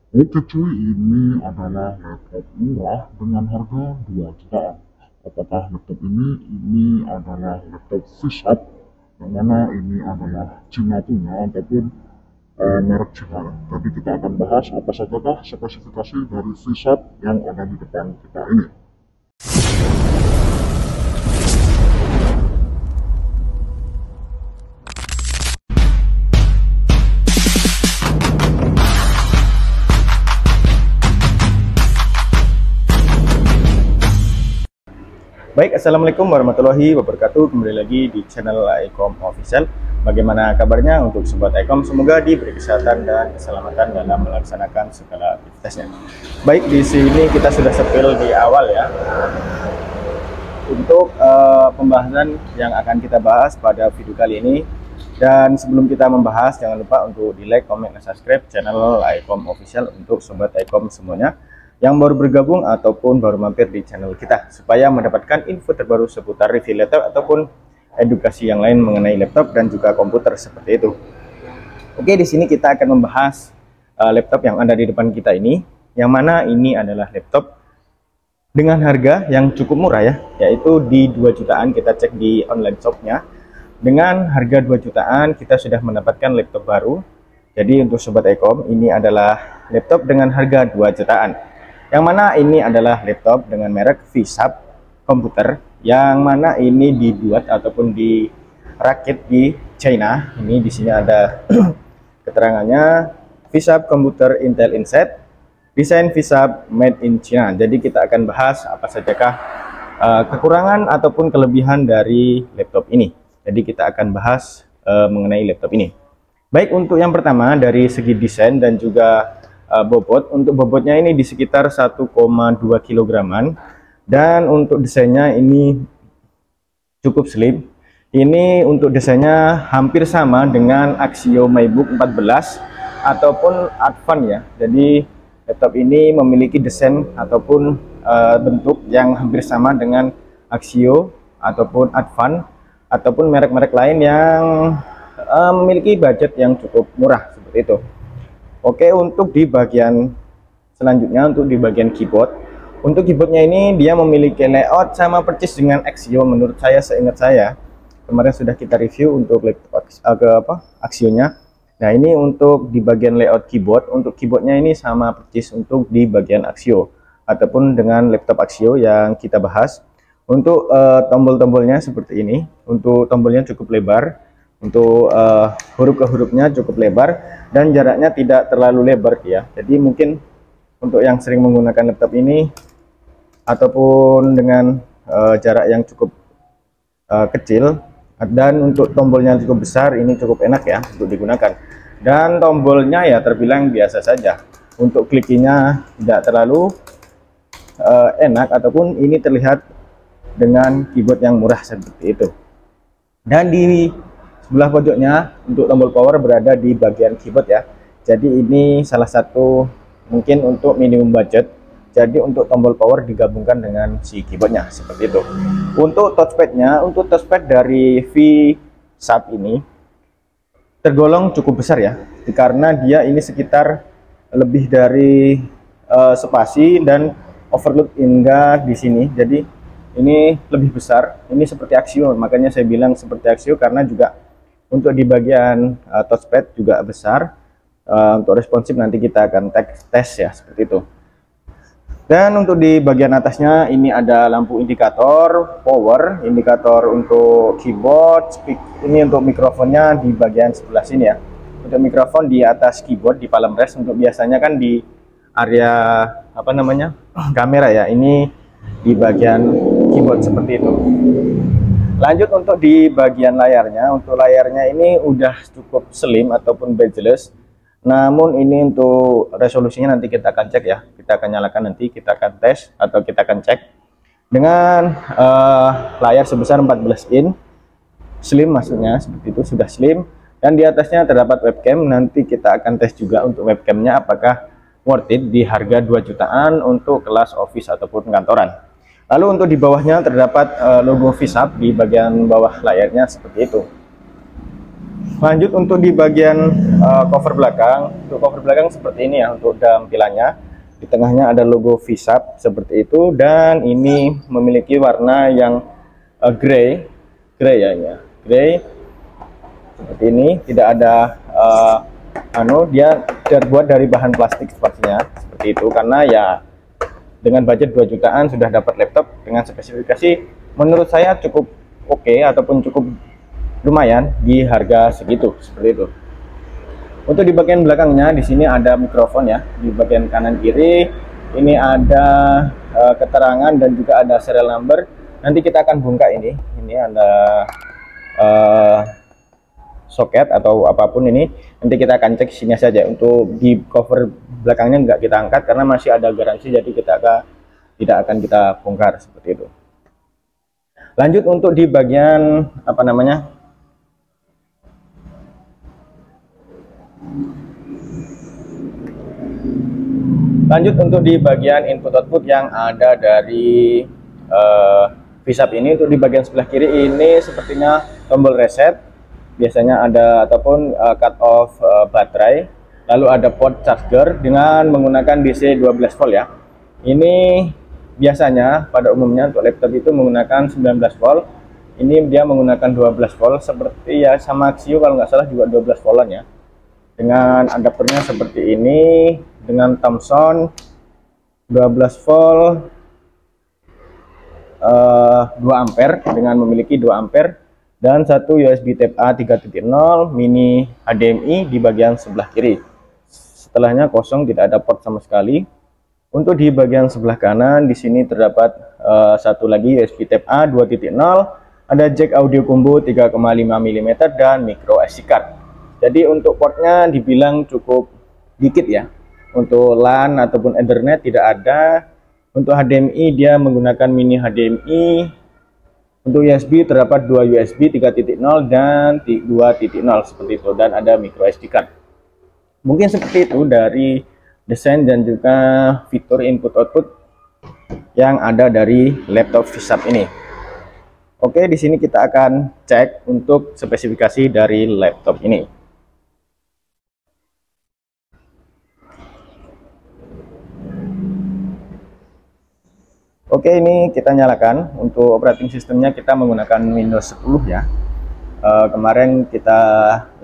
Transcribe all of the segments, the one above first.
Oke cuy, ini adalah laptop murah dengan harga 2 jutaan. Apakah laptop ini adalah laptop Vsat, yang mana ini adalah Cina punya ataupun merek Cina. Tapi kita akan bahas apa sajakah spesifikasi dari Vsat yang ada di depan kita ini. Baik, Assalamualaikum warahmatullahi wabarakatuh. Kembali lagi di channel Aikom Official. Bagaimana kabarnya untuk sobat Aikom? Semoga diberi kesehatan dan keselamatan dalam melaksanakan segala aktivitasnya. Baik, di sini kita sudah sepil di awal ya. Untuk pembahasan yang akan kita bahas pada video kali ini. Dan sebelum kita membahas, jangan lupa untuk di like, comment, dan subscribe channel Aikom Official untuk sobat Aikom semuanya yang baru bergabung ataupun baru mampir di channel kita, supaya mendapatkan info terbaru seputar review laptop ataupun edukasi yang lain mengenai laptop dan juga komputer seperti itu. Oke, di sini kita akan membahas laptop yang ada di depan kita ini, yang mana ini adalah laptop dengan harga yang cukup murah ya, yaitu di 2 jutaan. Kita cek di online shopnya, dengan harga 2 jutaan kita sudah mendapatkan laptop baru. Jadi untuk sobat Aikom, ini adalah laptop dengan harga 2 jutaan. Yang mana ini adalah laptop dengan merek Vsat komputer, yang mana ini dibuat ataupun dirakit di China. Ini di sini ada keterangannya, Vsat komputer Intel Inside, desain Vsat made in China. Jadi kita akan bahas apa sajakah kekurangan ataupun kelebihan dari laptop ini. Jadi kita akan bahas mengenai laptop ini. Baik, untuk yang pertama dari segi desain dan juga bobot. Untuk bobotnya ini di sekitar 1,2 kilograman, dan untuk desainnya ini cukup slim. Ini untuk desainnya hampir sama dengan Axio MyBook 14 ataupun Advan ya. Jadi laptop ini memiliki desain ataupun bentuk yang hampir sama dengan Axio ataupun Advan ataupun merek-merek lain yang memiliki budget yang cukup murah seperti itu. Oke, untuk di bagian selanjutnya, untuk di bagian keyboard. Untuk keyboardnya ini dia memiliki layout sama persis dengan Axio. Menurut saya, seingat saya kemarin sudah kita review untuk laptop Axio-nya. Nah, ini untuk di bagian layout keyboard. Untuk keyboardnya ini sama persis untuk di bagian Axio ataupun dengan laptop Axio yang kita bahas. Untuk tombol-tombolnya seperti ini. Untuk tombolnya cukup lebar. Untuk huruf ke hurufnya cukup lebar dan jaraknya tidak terlalu lebar ya. Jadi mungkin untuk yang sering menggunakan laptop ini ataupun dengan jarak yang cukup kecil, dan untuk tombolnya cukup besar, ini cukup enak ya untuk digunakan. Dan tombolnya ya terbilang biasa saja. Untuk klikinya tidak terlalu enak, ataupun ini terlihat dengan keyboard yang murah seperti itu. Dan di sebelah pojoknya untuk tombol power berada di bagian keyboard ya. Jadi ini salah satu mungkin untuk minimum budget. Jadi untuk tombol power digabungkan dengan si keyboardnya seperti itu. Untuk touchpadnya, untuk touchpad dari Vsat ini tergolong cukup besar ya, karena dia ini sekitar lebih dari spasi dan overload hingga di sini. Jadi ini lebih besar. Ini seperti Axio, makanya saya bilang seperti Axio karena juga untuk di bagian touchpad juga besar. Untuk responsif nanti kita akan tes ya seperti itu. Dan untuk di bagian atasnya ini ada lampu indikator power, indikator untuk keyboard, ini untuk mikrofonnya di bagian sebelah sini ya. Untuk mikrofon di atas keyboard di palm rest, untuk biasanya kan di area apa namanya kamera ya, ini di bagian keyboard seperti itu. Lanjut untuk di bagian layarnya. Untuk layarnya ini udah cukup slim ataupun bezel. Namun ini untuk resolusinya nanti kita akan cek ya. Kita akan nyalakan, nanti kita akan tes atau kita akan cek dengan layar sebesar 14 in. Slim maksudnya seperti itu, sudah slim. Dan di atasnya terdapat webcam. Nanti kita akan tes juga untuk webcamnya apakah worth it di harga 2 jutaan untuk kelas office ataupun kantoran. Lalu untuk di bawahnya terdapat logo Vsat di bagian bawah layarnya seperti itu. Lanjut untuk di bagian cover belakang. Untuk cover belakang seperti ini ya untuk tampilannya. Di tengahnya ada logo VSAP seperti itu, dan ini memiliki warna yang grey ya, grey seperti ini. Tidak ada dia terbuat dari bahan plastik sepertinya seperti itu, karena ya dengan budget 2 jutaan sudah dapat laptop dengan spesifikasi menurut saya cukup oke ataupun cukup lumayan di harga segitu seperti itu. Untuk di bagian belakangnya di sini ada mikrofon ya, di bagian kanan kiri ini ada keterangan dan juga ada serial number. Nanti kita akan buka ini ada soket atau apapun ini, nanti kita akan cek sini saja. Untuk di cover belakangnya nggak kita angkat karena masih ada garansi, jadi tidak akan kita bongkar seperti itu. Lanjut untuk di bagian untuk di bagian input output yang ada dari VSAP ini. Untuk di bagian sebelah kiri ini sepertinya tombol reset biasanya ada, ataupun cut off baterai, lalu ada port charger dengan menggunakan DC 12 volt ya. Ini biasanya pada umumnya untuk laptop itu menggunakan 19 volt, ini dia menggunakan 12 volt seperti ya, sama Xio kalau nggak salah juga 12 voltan ya, dengan adapternya seperti ini, dengan Thomson 12 volt 2 ampere, dengan memiliki 2 ampere dan satu USB Type A 3.0 mini HDMI di bagian sebelah kiri. Setelahnya kosong, tidak ada port sama sekali. Untuk di bagian sebelah kanan di sini terdapat satu lagi USB Type A 2.0, ada jack audio combo 3,5 mm dan micro SD card. Jadi untuk portnya dibilang cukup dikit ya. Untuk LAN ataupun Ethernet tidak ada. Untuk HDMI dia menggunakan mini HDMI. Untuk USB terdapat 2 USB 3.0 dan 2.0 seperti itu, dan ada micro SD card. Mungkin seperti itu dari desain dan juga fitur input output yang ada dari laptop VSAP ini. Oke, di sini kita akan cek untuk spesifikasi dari laptop ini. Oke, ini kita nyalakan. Untuk operating sistemnya kita menggunakan Windows 10 ya. Kemarin kita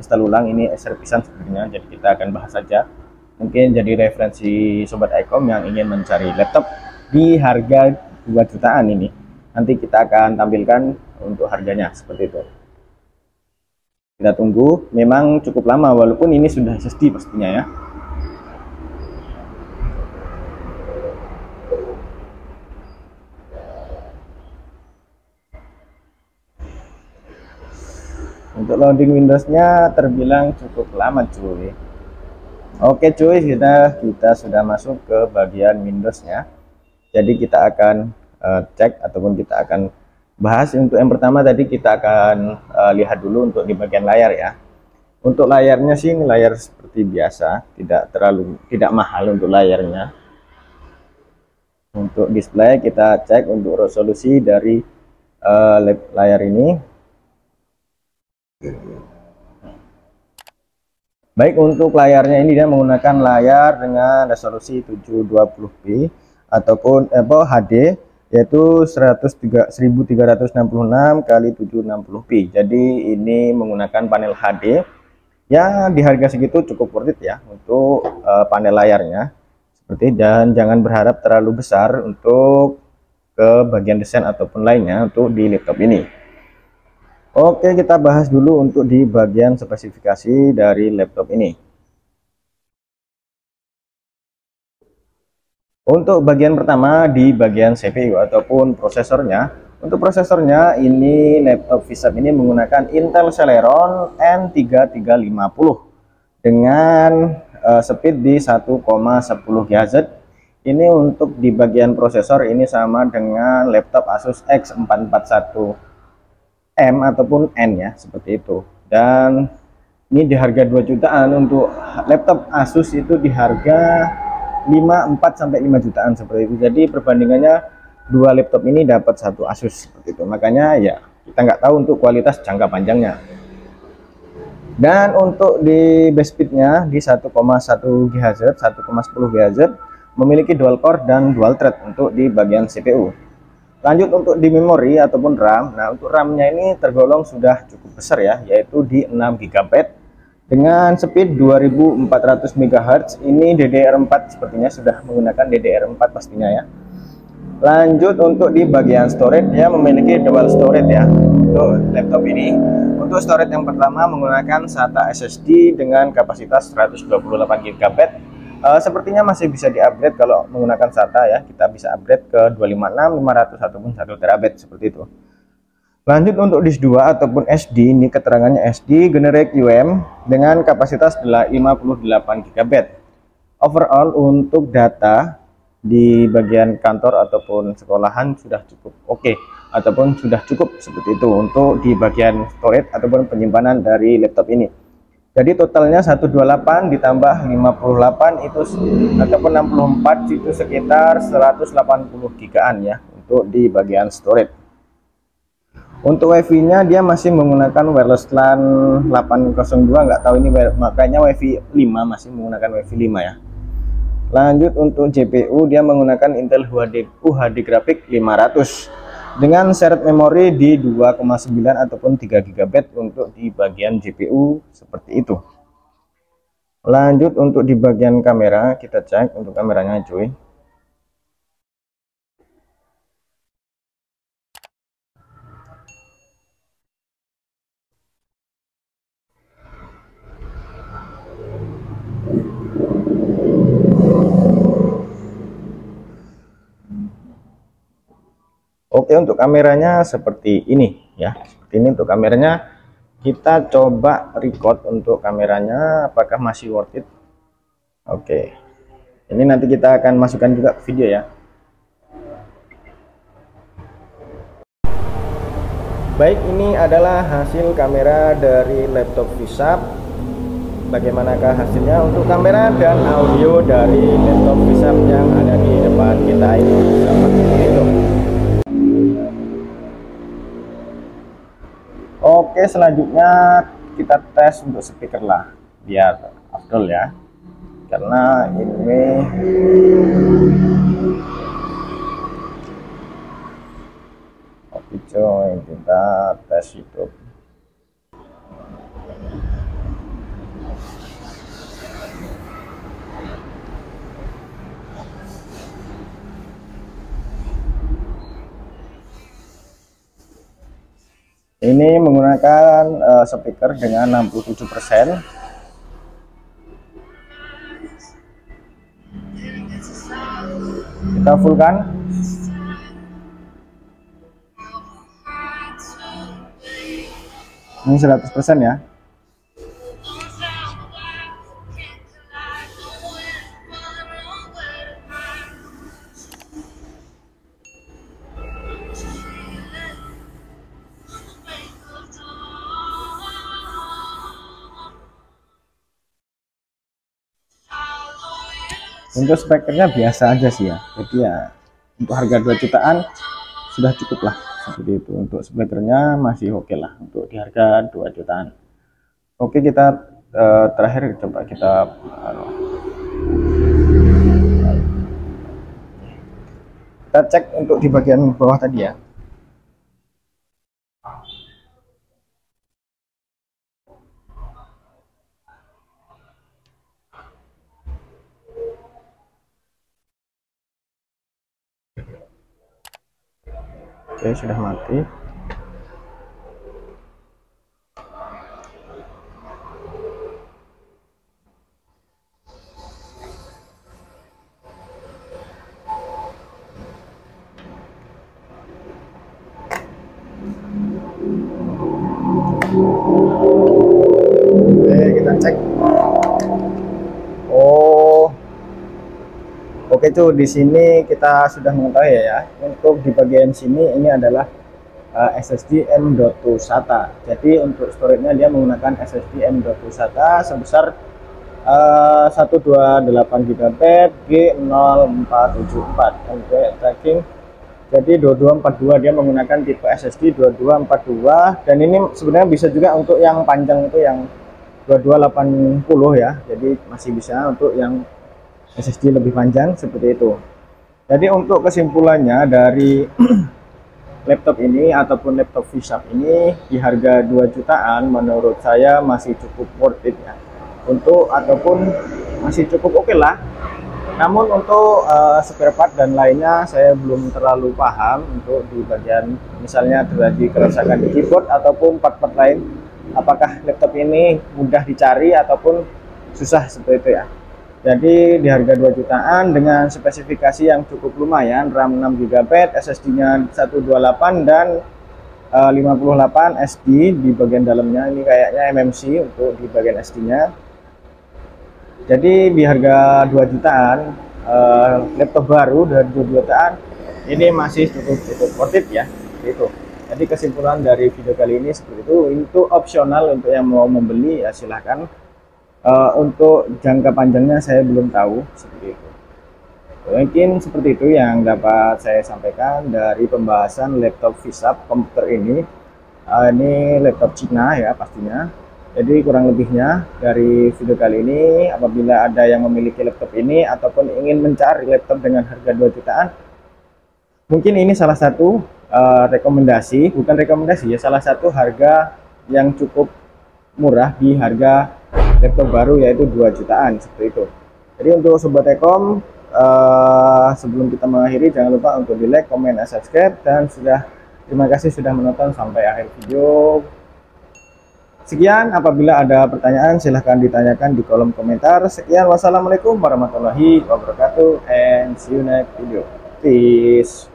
install ulang, ini servisan sebenarnya, jadi kita akan bahas saja. Mungkin jadi referensi Sobat iCom yang ingin mencari laptop di harga 2 jutaan ini. Nanti kita akan tampilkan untuk harganya seperti itu. Kita tunggu, memang cukup lama walaupun ini sudah SSD pastinya ya. Untuk loading Windowsnya terbilang cukup lama cuy. Oke cuy, kita sudah masuk ke bagian Windowsnya. Jadi kita akan cek ataupun kita akan bahas. Untuk yang pertama tadi kita akan lihat dulu untuk di bagian layar ya. Untuk layarnya sih ini layar seperti biasa, tidak mahal untuk layarnya. Untuk display kita cek untuk resolusi dari layar ini. Baik, untuk layarnya ini dia menggunakan layar dengan resolusi 720p ataupun HD, yaitu 1366 kali 760p. Jadi ini menggunakan panel HD ya, di harga segitu cukup worth it ya untuk panel layarnya seperti. Dan jangan berharap terlalu besar untuk ke bagian desain ataupun lainnya untuk di laptop ini. Oke, kita bahas dulu untuk di bagian spesifikasi dari laptop ini. Untuk bagian pertama di bagian CPU ataupun prosesornya. Untuk prosesornya ini laptop VSAP ini menggunakan Intel Celeron N3350 dengan speed di 1,10 GHz. Ini untuk di bagian prosesor ini sama dengan laptop Asus X441M ataupun N ya, seperti itu. Dan ini di harga 2 jutaan. Untuk laptop Asus itu di harga 4 sampai 5 jutaan seperti itu. Jadi perbandingannya dua laptop ini dapat satu Asus seperti itu. Makanya ya kita nggak tahu untuk kualitas jangka panjangnya. Dan untuk di base speednya di 1,1 GHz, 1,10 GHz, memiliki dual core dan dual thread untuk di bagian CPU. Lanjut untuk di memori ataupun RAM. Nah, untuk RAM-nya ini tergolong sudah cukup besar ya, yaitu di 6 GB dengan speed 2400 MHz. Ini DDR4, sepertinya sudah menggunakan DDR4 pastinya ya. Lanjut untuk di bagian storage, dia memiliki dual storage ya untuk laptop ini. Untuk storage yang pertama menggunakan SATA SSD dengan kapasitas 128 GB. Sepertinya masih bisa di-upgrade kalau menggunakan SATA ya. Kita bisa upgrade ke 256, 500 ataupun 1 TB seperti itu. Lanjut untuk disk 2 ataupun SD, ini keterangannya SD Generic UM dengan kapasitas 58 GB. Overall untuk data di bagian kantor ataupun sekolahan sudah cukup oke, ataupun sudah cukup seperti itu untuk di bagian storage ataupun penyimpanan dari laptop ini. Jadi totalnya 128 ditambah 58 itu ataupun 64 itu sekitar 180 gigaan ya untuk di bagian storage. Untuk WiFi nya dia masih menggunakan wireless LAN 802, nggak tahu ini makanya WiFi 5, masih menggunakan WiFi 5 ya. Lanjut untuk GPU, dia menggunakan Intel UHD Graphics 500 dengan shared memori di 2,9 ataupun 3 GB untuk di bagian GPU seperti itu. Lanjut untuk di bagian kamera, kita cek untuk kameranya cuy. Oke, untuk kameranya seperti ini ya. Seperti ini untuk kameranya. Kita coba record untuk kameranya apakah masih worth it. Oke. Ini nanti kita akan masukkan juga video ya. Baik, ini adalah hasil kamera dari laptop VSAP. Bagaimanakah hasilnya untuk kamera dan audio dari laptop VSAP yang ada di depan kita ini? Seperti itu. Oke, selanjutnya kita tes untuk speaker lah, biar afdol ya, karena ini oke coy, kita tes YouTube. Ini menggunakan speaker dengan 67%. Kita fullkan. Ini 100% ya. Untuk spekernya biasa aja sih ya, jadi ya untuk harga 2 jutaan sudah cukup lah seperti itu. Untuk spekernya masih oke lah untuk di harga 2 jutaan. Oke, kita terakhir coba kita cek untuk di bagian bawah tadi ya. Oke, sudah mati. Oke, kita cek. Oke tuh, di sini kita sudah mengetahui ya. Untuk di bagian sini ini adalah SSD M.2 SATA. Jadi untuk storage-nya dia menggunakan SSD M.2 SATA sebesar 128 GB G0474 untuk tracking. Jadi 2242 dia menggunakan tipe SSD 2242, dan ini sebenarnya bisa juga untuk yang panjang itu yang 2280 ya, jadi masih bisa untuk yang SSD lebih panjang seperti itu. Jadi untuk kesimpulannya dari laptop ini ataupun laptop V-Sharp ini di harga 2 jutaan menurut saya masih cukup worth it ya, untuk ataupun masih cukup oke lah. Namun untuk spare part dan lainnya saya belum terlalu paham untuk di bagian misalnya terjadi kerusakan di keyboard ataupun part-part lain, apakah laptop ini mudah dicari ataupun susah seperti itu ya. Jadi di harga 2 jutaan dengan spesifikasi yang cukup lumayan, RAM 6GB, SSD-nya 128 dan 58 SD di bagian dalamnya, ini kayaknya MMC untuk di bagian SD-nya. Jadi di harga 2 jutaan laptop baru dari 2 jutaan ini masih cukup worth it ya, itu. Jadi kesimpulan dari video kali ini seperti itu. Itu opsional untuk yang mau membeli ya silahkan. Untuk jangka panjangnya saya belum tahu seperti itu. Mungkin seperti itu yang dapat saya sampaikan dari pembahasan laptop V-Sharp komputer ini. Ini laptop Cina ya pastinya. Jadi kurang lebihnya dari video kali ini, apabila ada yang memiliki laptop ini ataupun ingin mencari laptop dengan harga 2 jutaan, mungkin ini salah satu rekomendasi, bukan rekomendasi ya, salah satu harga yang cukup murah di harga laptop baru, yaitu 2 jutaan seperti itu. Jadi untuk Sobat Ekom, sebelum kita mengakhiri jangan lupa untuk di like, komen, dan subscribe, dan terima kasih sudah menonton sampai akhir video. Sekian, apabila ada pertanyaan silahkan ditanyakan di kolom komentar. Sekian, wassalamualaikum warahmatullahi wabarakatuh, and see you next video. Peace.